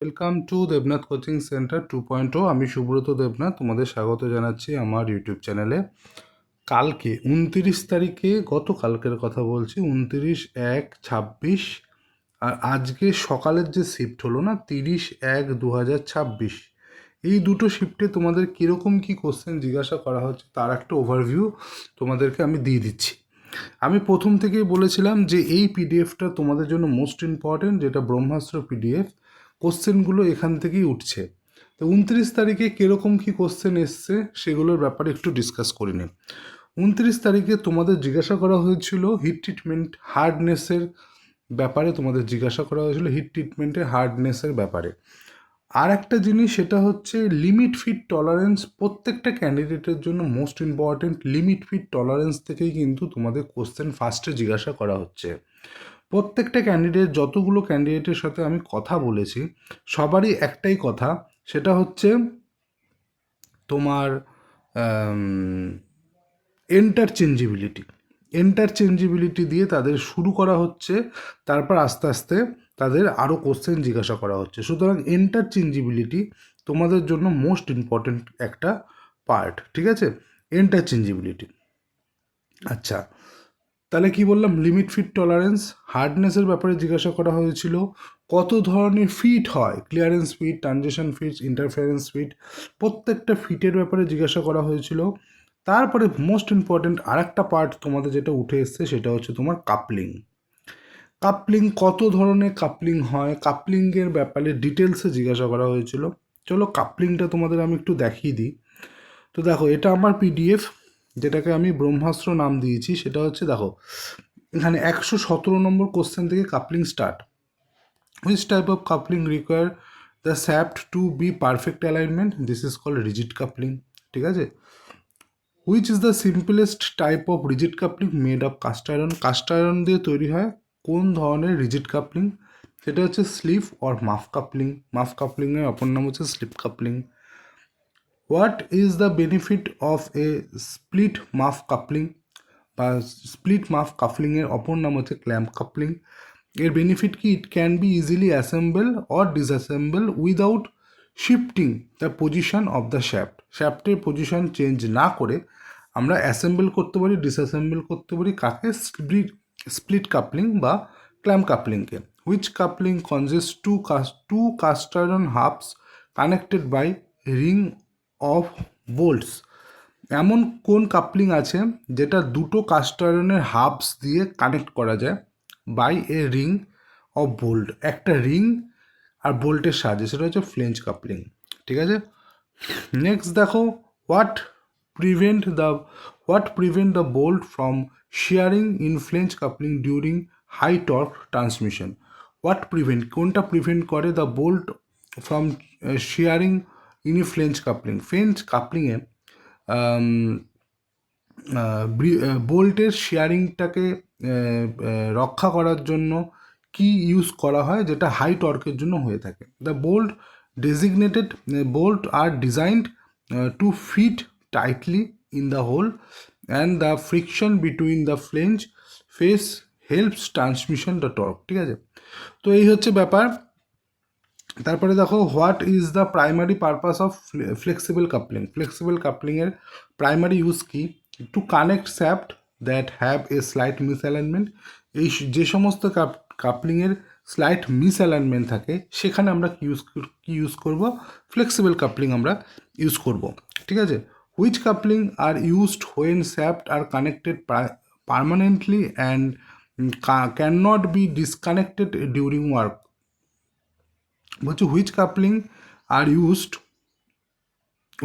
Welcome to Debnath coaching centre 2.0। আমি সুব্রত দেবনাথ, তোমাদের স্বাগত জানাচ্ছি আমার ইউটিউব চ্যানেলে। কালকে 29 তারিখে, গতকালকের কথা বলছি, 29/1/26, আর আজকে সকালের যে শিফট হলো না 30/1/2026, এই দুটো শিফটে তোমাদের কীরকম কী কোশ্চেন জিজ্ঞাসা করা হচ্ছে তার একটা ওভারভিউ তোমাদেরকে আমি দিয়ে দিচ্ছি। আমি প্রথম থেকেই বলেছিলাম যে এই পিডিএফটা তোমাদের জন্য মোস্ট ইম্পর্টেন্ট, যেটা ব্রহ্মাস্ত্র পিডিএফ। কোশ্চেনগুলো এখান থেকেই উঠছে। তো 29 তারিখে কীরকম কী কোশ্চেন এসছে সেগুলোর ব্যাপারে একটু ডিসকাস করে নিই। 29 তারিখে তোমাদের জিজ্ঞাসা করা হয়েছিল হিট ট্রিটমেন্ট হার্ডনেসের ব্যাপারে, তোমাদের জিজ্ঞাসা করা হয়েছিল হিট ট্রিটমেন্টের হার্ডনেসের ব্যাপারে। আর একটা জিনিস, সেটা হচ্ছে লিমিট ফিট টলারেন্স। প্রত্যেকটা ক্যান্ডিডেটের জন্য most important limit fit tolerance থেকেই কিন্তু তোমাদের কোশ্চেন ফার্স্টে জিজ্ঞাসা করা হচ্ছে। প্রত্যেকটা ক্যান্ডিডেট, যতগুলো ক্যান্ডিডেটের সাথে আমি কথা বলেছি, সবারই একটাই কথা, সেটা হচ্ছে তোমার এন্টারচেঞ্জিবিলিটি দিয়ে তাদের শুরু করা হচ্ছে, তারপর আস্তে আস্তে তাদের আরও কোশ্চেন জিজ্ঞাসা করা হচ্ছে। সুতরাং এন্টারচেঞ্জিবিলিটি তোমাদের জন্য মোস্ট ইম্পর্ট্যান্ট একটা পার্ট, ঠিক আছে? এন্টারচেঞ্জিবিলিটি। আচ্ছা, তাহলে কি বললাম? লিমিট ফিট টলারেন্স, হার্ডনেসের ব্যাপারে জিজ্ঞাসা করা হয়েছিল। কত ধরনের ফিট হয়? Clearance fit, transition fit, interference fit, প্রত্যেকটা ফিটের ব্যাপারে জিজ্ঞাসা করা হয়েছিল। তারপরে মোস্ট ইম্পর্ট্যান্ট আর একটা পার্ট তোমাদের যেটা উঠে এসছে, সেটা হচ্ছে তোমার কাপলিং। কত ধরনের কাপলিং হয়, কাপলিংয়ের ব্যাপারে ডিটেলসে জিজ্ঞাসা করা হয়েছিল। চলো কাপলিংটা তোমাদের আমি একটু দেখিয়ে দিই। তো দেখো, এটা আমার পিডিএফ, যেটাকে আমি ব্রহ্মাস্ত্র নাম দিয়েছি। সেটা হচ্ছে, দেখো এখানে 117 নম্বর কোশ্চেন থেকে coupling start. Which type of coupling require the shaft to be perfect alignment? This is called rigid coupling, ঠিক আছে? Which is the simplest type of rigid coupling made of cast iron? Cast iron দিয়ে তৈরি হয় কোন ধরনের rigid coupling? সেটা হচ্ছে slip or মাফ কাপলিং। মাফ কাপলিংয়ের অপর নাম হচ্ছে slip coupling. What is the benefit of a split muff coupling? বা স্প্লিট মাফ কাপলিংয়ের অপর নাম হচ্ছে ক্ল্যাম্প কাপলিং। এর বেনিফিট কি? It can be easily assemble or disassemble without shifting the position of the shaft. শ্যাফটের পজিশন চেঞ্জ না করে আমরা অ্যাসেম্বল করতে পারি, ডিসঅ্যাসেম্বল করতে পারি। কাকে? স্প্লিট কাপলিং বা ক্ল্যাম্প কাপলিংকে। Which coupling consist to cast iron hubs connected by ring of bolts? এমন কোন কাপলিং আছে যেটা দুটো কাস্ট আয়রনের হাবস দিয়ে কানেক্ট করা যায় by a ring of bolt? একটা রিং আর বোল্টের সাহায্যে, সেটা হচ্ছে ফ্লেঞ্জ কাপলিং, ঠিক আছে? নেক্সট দেখো, what prevent the bolt from shearing in flange coupling during high torque transmission? কোনটা প্রিভেন্ট করে the bolt from shearing in flange coupling? Flange কাপলিংয়ে বোল্টের শেয়ারিংটাকে রক্ষা করার জন্য কি ইউজ করা হয়, যেটা হাই টর্কের জন্য হয়ে থাকে? The bolt are designed to fit tightly in the hole and the friction between the flange face helps transmission the torque, ঠিক আছে? তো এই হচ্ছে ব্যাপার। তারপরে দেখো, what is the primary purpose of flexible coupling? Flexible কাপলিংয়ের প্রাইমারি ইউজ কি? To connect shaft that have a slight misalignment. এই যে সমস্ত কাপলিংয়ের স্লাইট মিসঅ্যালাইনমেন্ট থাকে, সেখানে আমরা কি ইউজ করব? ফ্লেক্সিবল কাপলিং আমরা ইউজ করব, ঠিক আছে? Which coupling are used when shaft are connected permanently and can not be disconnected during work? বলছে which coupling are used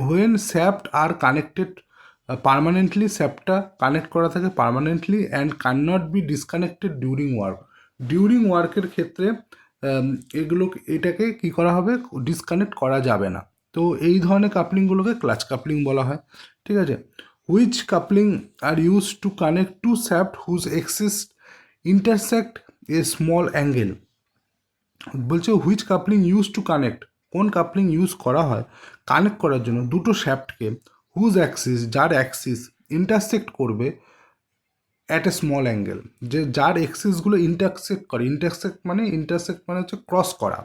when shaft are connected permanently, শ্যাফটটা কানেক্ট করা থাকে permanently, and can not be disconnected during work. During ওয়ার্কের ক্ষেত্রে এটাকে কি করা হবে? ডিসকানেক্ট করা যাবে না। তো এই ধরনের কাপলিংগুলোকে ক্লাচ কাপলিং বলা হয়, ঠিক আছে? Which coupling are use to connect two shaft whose axis intersect a small angle? বলছে which coupling use to connect, কোন কাপলিং ইউজ করা হয় কানেক্ট করার জন্য দুটো শ্যাফটকে, হুজ অ্যাক্সিস, যার অ্যাক্সিস ইন্টারসেক্ট করবে অ্যাট এ স্মল অ্যাঙ্গেল, যে যার অ্যাক্সিসগুলো ইন্টারসেক্ট করে। ইন্টারসেক্ট মানে হচ্ছে ক্রস করা।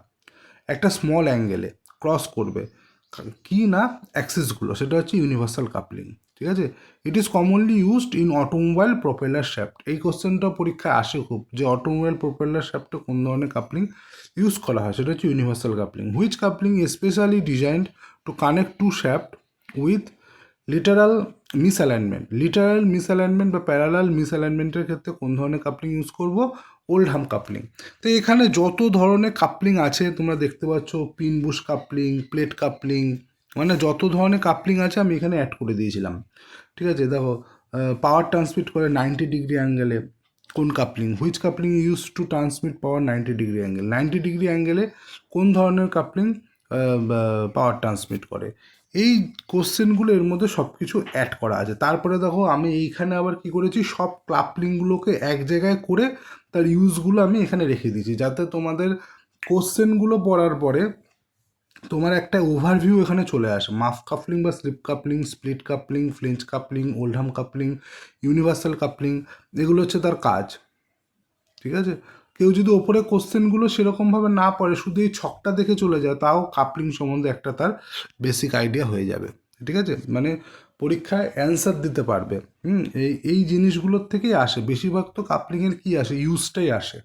একটা স্মল অ্যাঙ্গেলে ক্রস করবে কি না অ্যাক্সিসগুলো, সেটা হচ্ছে ইউনিভার্সাল কাপলিং। ঠিক আছে, it is commonly used in automobile propeller shaft. এই কোশ্চেনটা পরীক্ষায় আসে খুব, যে অটোমোবাইল প্রপেলার শ্যাফটে কোন ধরনের কাপলিং ইউজ করা হয়, সেটা হচ্ছে universal coupling. Which coupling specially designed to connect two shaft with literal misalignment বা প্যারালাল মিসঅ্যালাইনমেন্টের ক্ষেত্রে কোন ধরনের কাপলিং ইউজ করব? Oldham coupling. তো এখানে যত ধরনের কাপলিং আছে তোমরা দেখতে পাচ্ছ, pin bush coupling, plate coupling, মানে যত ধরনের কাপলিং আছে আমি এখানে অ্যাড করে দিয়েছিলাম। ঠিক আছে, দেখো পাওয়ার ট্রান্সমিট করে 90 ডিগ্রি অ্যাঙ্গেলে, কোন coupling? Which coupling use two transmit power 90 degree angle? 90 degree অ্যাঙ্গেলে কোন ধরনের কাপলিং পাওয়ার ট্রান্সমিট করে? এই কোশ্চেনগুলো এর মধ্যে সব কিছু অ্যাড করা আছে। তারপরে দেখো আমি এইখানে আবার কি করেছি, সব কাপলিংগুলোকে এক জায়গায় করে তার ইউজগুলো আমি এখানে রেখে দিয়েছি, যাতে তোমাদের কোশ্চেনগুলো পড়ার পরে তোমার একটা ওভারভিউ এখানে চলে আসে। মাফ কাপলিং বা slip coupling, split coupling, flange coupling, Oldham coupling, universal coupling, এগুলো হচ্ছে তার কাজ। ঠিক আছে, কেউ যদি ওপরে কোশ্চেনগুলো সেরকমভাবে না পড়ে, শুধু এই ছকটা দেখে চলে যায়, তাও কাপলিং সম্বন্ধে একটা তার বেসিক আইডিয়া হয়ে যাবে। ঠিক আছে, মানে পরীক্ষায় অ্যান্সার দিতে পারবে। এই জিনিসগুলোর থেকেই আসে বেশিরভাগ। তো কাপলিংয়ের কী আসে, ইউজটাই আসে।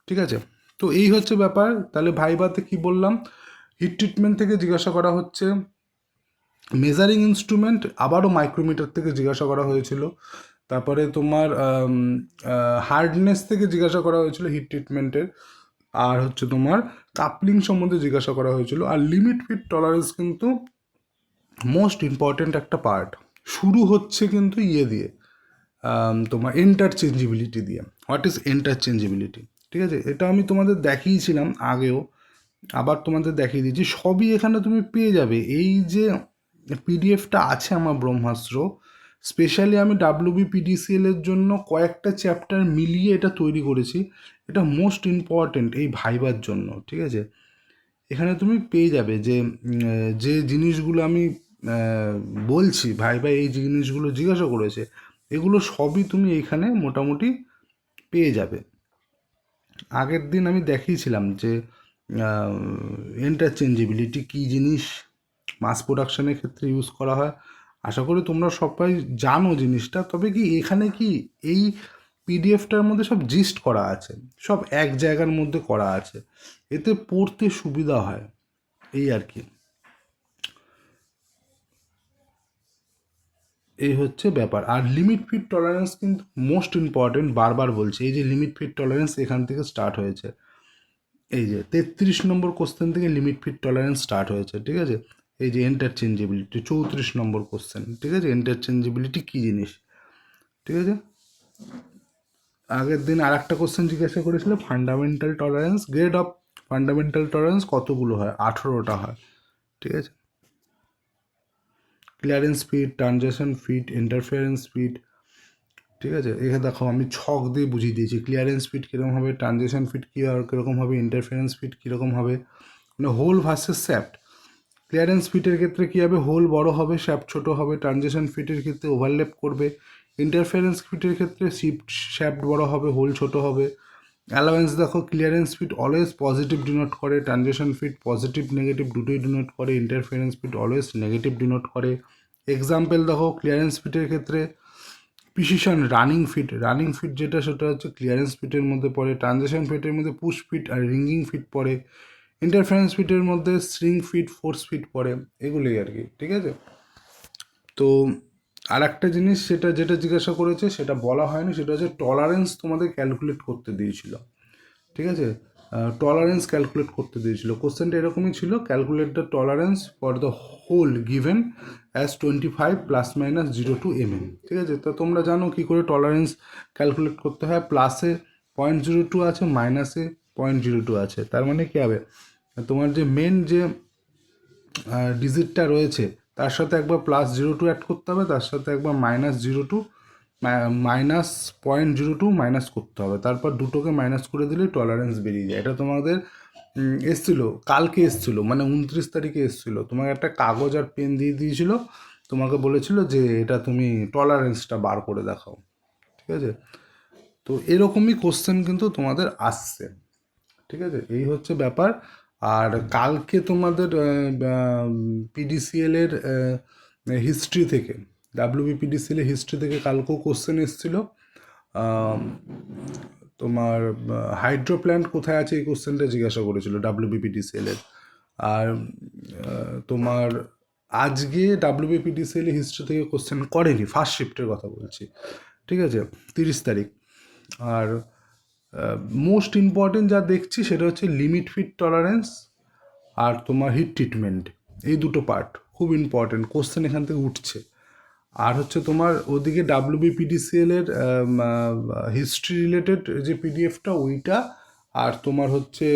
ঠিক আছে, তো এই হচ্ছে ব্যাপার। তাহলে ভাইভাতে কি বললাম, হিট ট্রিটমেন্ট থেকে জিজ্ঞাসা করা হচ্ছে, মেজারিং ইনস্ট্রুমেন্ট আবারও মাইক্রোমিটার থেকে জিজ্ঞাসা করা হয়েছিল, তারপরে তোমার হার্ডনেস থেকে জিজ্ঞাসা করা হয়েছিল হিট ট্রিটমেন্টের, আর হচ্ছে তোমার কাপলিং সম্বন্ধে জিজ্ঞাসা করা হয়েছিল। আর লিমিট ফিট টলারেন্স কিন্তু মোস্ট ইম্পর্ট্যান্ট একটা পার্ট। শুরু হচ্ছে কিন্তু ইয়ে দিয়ে, তোমার ইন্টারচেঞ্জেবিলিটি দিয়ে। What is interchangeability? ঠিক আছে, এটা আমি তোমাদের দেখিয়েছিলাম আগেও, আবার তোমাদের দেখিয়ে দিচ্ছি। সবই এখানে তুমি পেয়ে যাবে। এই যে পিডিএফটা আছে আমার ব্রহ্মাস্ত্র, স্পেশালি আমি WBPDCL এর জন্য কয়েকটা চ্যাপ্টার মিলিয়ে এটা তৈরি করেছি। এটা মোস্ট ইম্পর্ট্যান্ট এই ভাইবার জন্য। ঠিক আছে, এখানে তুমি পেয়ে যাবে যে যে জিনিসগুলো আমি বলছি, ভাইবা এই জিনিসগুলো জিজ্ঞাসা করেছে, এগুলো সবই তুমি এইখানে মোটামুটি পেয়ে যাবে। আগের দিন আমি দেখিয়েছিলাম যে ইন্টারচেঞ্জেবিলিটি কী জিনিস, মাস প্রোডাকশনের ক্ষেত্রে ইউজ করা হয়। আশা করি তোমরা সবাই জানো জিনিসটা। তবে কি এখানে কি এই পিডিএফটার মধ্যে সব জিস্ট করা আছে, সব এক জায়গার মধ্যে করা আছে, এতে পড়তে সুবিধা হয়, এই আর কি। এই হচ্ছে ব্যাপার। আর লিমিট ফিট টলারেন্স কিন্তু মোস্ট ইম্পর্টেন্ট, বারবার বলছি। এই যে লিমিট ফিট টলারেন্স এখান থেকে স্টার্ট হয়েছে, এই যে 33 নম্বর কোশ্চেন থেকে লিমিট ফিট টলারেন্স স্টার্ট হয়েছে। ঠিক আছে, এই যে ইন্টারচেঞ্জেবিলিটি 34 নম্বর কোশ্চেন। ঠিক আছে, ইন্টারচেঞ্জেবিলিটি কী জিনিস? ঠিক আছে, আগের দিন আর একটা কোশ্চেন জিজ্ঞাসা করেছিল, fundamental tolerance, grade of fundamental tolerance কতগুলো হয়? 18টা হয়। ঠিক আছে, clearance fit, transition fit, interference fit. ঠিক আছে, এখানে দেখো আমি ছক দিয়ে বুঝিয়ে দিয়েছি ক্লিয়ারেন্স ফিট কীরকম হবে, ট্রানজিশন ফিট কী আর কীরকম হবে, ইন্টারফারেন্স ফিট কীরকম হবে। মানে হোল ভার্সেস শ্যাফট। ক্লিয়ারেন্স ফিটের ক্ষেত্রে কী হবে, হোল বড় হবে, শ্যাফট ছোটো হবে। ট্রানজিশন ফিটের ক্ষেত্রে ওভারল্যাপ করবে। ইন্টারফারেন্স ফিটের ক্ষেত্রে শ্যাফট বড় হবে, হোল ছোটো হবে। অ্যালাওয়েন্স দেখো, clearance fit always positive denote করে, ট্রানজিশন ফিট পজিটিভ নেগেটিভ দুটোই ডিনোট করে, interference fit always negative denote করে। এক্সাম্পল দেখো, ক্লিয়ারেন্স ফিটের ক্ষেত্রে প্রিসিশন রানিং ফিট যেটা, সেটা হচ্ছে ক্লিয়ারেন্স ফিটের মধ্যে পড়ে। ট্রানজিশন ফিটের মধ্যে পুশ ফিট আর রিঙ্গিং ফিট পড়ে। ইন্টারফারেন্স ফিটের মধ্যে স্ট্রিং ফিট, ফোর্স ফিট পড়ে, এগুলোই আর কি। ঠিক আছে, তো আর একটা জিনিস সেটা যেটা জিজ্ঞাসা করেছে সেটা বলা হয়নি, সেটা হচ্ছে টলারেন্স তোমাদের ক্যালকুলেট করতে দিয়েছিল। ঠিক আছে, টলারেন্স ক্যালকুলেট করতে দিয়েছিল। কোশ্চেনটা এরকমই ছিল, calculate the tolerance for the hole given as 25 ± 0 to mm। ঠিক আছে, তো তোমরা জানো কী করে টলারেন্স ক্যালকুলেট করতে হয়। প্লাসে 0.02 আছে, মাইনাসে 0.02 আছে। তার মানে কী হবে, তোমার যে মেন যে ডিজিটটা রয়েছে তার সাথে একবার +02 অ্যাড করতে হবে, তার সাথে একবার -02 -0.02 মাইনাস করতে হবে, তারপর দুটোকে মাইনাস করে দিলে টলারেন্স বেরিয়ে যায়। এটা তোমাদের এসছিলো, কালকে এসছিলো, মানে 29 তারিখে এসছিলো। তোমাকে একটা কাগজ আর পেন দিয়ে দিয়েছিল, তোমাকে বলেছিল যে এটা তুমি টলারেন্সটা বার করে দেখাও। ঠিক আছে, তো এরকমই কোশ্চেন কিন্তু তোমাদের আসছে। ঠিক আছে, এই হচ্ছে ব্যাপার। আর কালকে তোমাদের পিডিসিএল এর হিস্ট্রি থেকে, WBPDCL এর হিস্ট্রি থেকে কালকেও কোশ্চেন এসেছিলো। তোমার হাইড্রো প্ল্যান্ট কোথায় আছে এই কোশ্চেনটা জিজ্ঞাসা করেছিল WBPDCL এর। আর তোমার আজকে WBPDCL এর হিস্ট্রি থেকে কোশ্চেন করেনি, ফার্স্ট শিফটের কথা বলছি, ঠিক আছে, 30 তারিখ। আর মোস্ট ইম্পর্টেন্ট যা দেখছি সেটা হচ্ছে লিমিট ফিট টলারেন্স আর তোমার হিট ট্রিটমেন্ট, এই দুটো পার্ট খুব ইম্পর্টেন্ট, কোশ্চেন এখান থেকে উঠছে। আর হচ্ছে তোমার ওদিকে WBPDCL এর হিস্ট্রি রিলেটেড যে পিডিএফটা ওইটা, আর তোমার হচ্ছে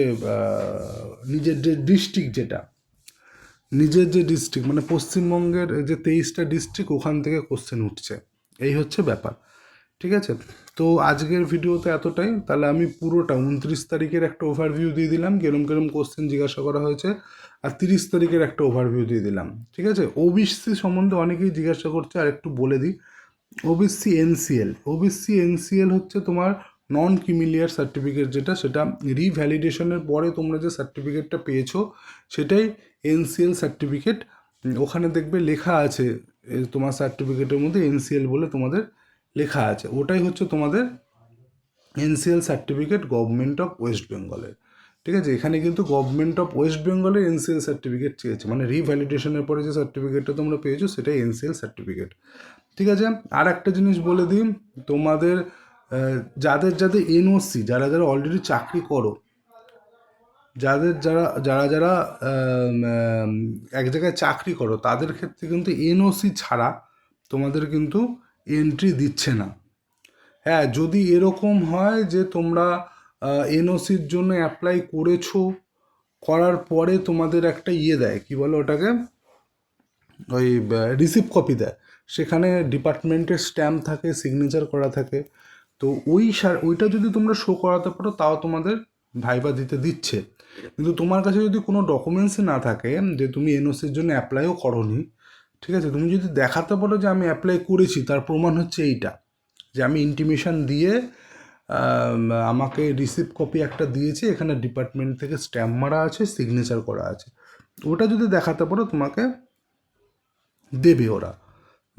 নিজের যে ডিস্ট্রিক্ট, নিজের যে ডিস্ট্রিক্ট মানে পশ্চিমবঙ্গের যে 23টা ডিস্ট্রিক্ট, ওখান থেকে কোশ্চেন উঠছে, এই হচ্ছে ব্যাপার, ঠিক আছে। তো আজকের ভিডিওতে এতটাই। তাহলে আমি পুরোটা 29 তারিখের একটা ওভারভিউ দিয়ে দিলাম, কেরম কোশ্চেন জিজ্ঞাসা করা হয়েছে, আর 30 তারিখের একটা ওভারভিউ দিয়ে দিলাম, ঠিক আছে। ওবিসি সম্বন্ধে অনেকেই জিজ্ঞাসা করছে, আর একটু বলে দিই। ওবিসি এনসিএল হচ্ছে তোমার নন ক্রিমিলিয়ার সার্টিফিকেট, সেটা রিভ্যালিডেশনের পরে তোমরা যে সার্টিফিকেটটা পেয়েছো সেটাই এনসিএল সার্টিফিকেট। ওখানে দেখবে লেখা আছে তোমার সার্টিফিকেটের মধ্যে এনসিএল বলে তোমাদের লেখা আছে, ওটাই হচ্ছে তোমাদের NCL certificate government of West বেঙ্গলের, ঠিক আছে। এখানে কিন্তু গভর্নমেন্ট অফ ওয়েস্ট বেঙ্গলের এনসিএল সার্টিফিকেট চেয়েছে, মানে রিভ্যালিডেশনের পরে যে সার্টিফিকেটটা তোমরা পেয়েছো সেটাই এনসিএল সার্টিফিকেট, ঠিক আছে। আর একটা জিনিস বলে দিই, তোমাদের যাদের এনওসি, যারা অলরেডি চাকরি করো, যারা এক জায়গায় চাকরি করো, তাদের ক্ষেত্রে কিন্তু এনওসি ছাড়া তোমাদের কিন্তু এন্ট্রি দিচ্ছে না। হ্যাঁ, যদি এরকম হয় যে তোমরা এনওসির জন্য অ্যাপ্লাই করেছো, করার পরে তোমাদের একটা দেয়, কি বলো ওটাকে, ওই রিসিপ্ট কপি দেয়, সেখানে ডিপার্টমেন্টের স্ট্যাম্প থাকে, সিগনেচার করা থাকে, তো ওইটা যদি তোমরা শো করাতে পারো তাও তোমাদের ভাইবা দিতে দিচ্ছে। কিন্তু তোমার কাছে যদি কোনো ডকুমেন্টসই না থাকে যে তুমি এনওসির জন্য অ্যাপ্লাইও করোনি, ঠিক আছে, তুমি যদি দেখাতে পারো যে আমি অ্যাপ্লাই করেছি, তার প্রমাণ হচ্ছে এইটা, যে আমি ইন্টিমেশন দিয়ে আমাকে রিসিপ্ট কপি একটা দিয়েছে, এখানে ডিপার্টমেন্ট থেকে স্ট্যাম্প মারা আছে, সিগনেচার করা আছে, ওটা যদি দেখাতে পারো তোমাকে দেবে, ওরা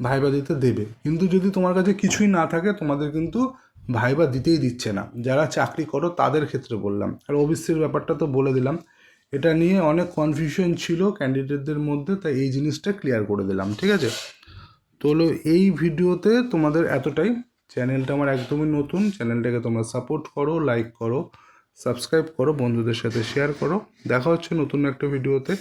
ভাইবা দিতে দেবে। কিন্তু যদি তোমার কাছে কিছুই না থাকে, তোমাদের কিন্তু ভাইবা দিতেই দিচ্ছে না, যারা চাকরি করো তাদের ক্ষেত্রে বললাম। আর ওবিসির ব্যাপারটা তো বলে দিলাম, এটা নিয়ে অনেক কনফিউশন ছিল ক্যান্ডিডেটদের মধ্যে, তাই এই জিনিসটা ক্লিয়ার করে দিলাম, ঠিক আছে। তো হলো এই ভিডিওতে তোমাদের এতটাই। চ্যানেলটা আমার একদমই নতুন, চ্যানেলটাকে তোমরা সাপোর্ট করো, লাইক করো, সাবস্ক্রাইব করো, বন্ধুদের সাথে শেয়ার করো। দেখা হচ্ছে নতুন একটা ভিডিওতে।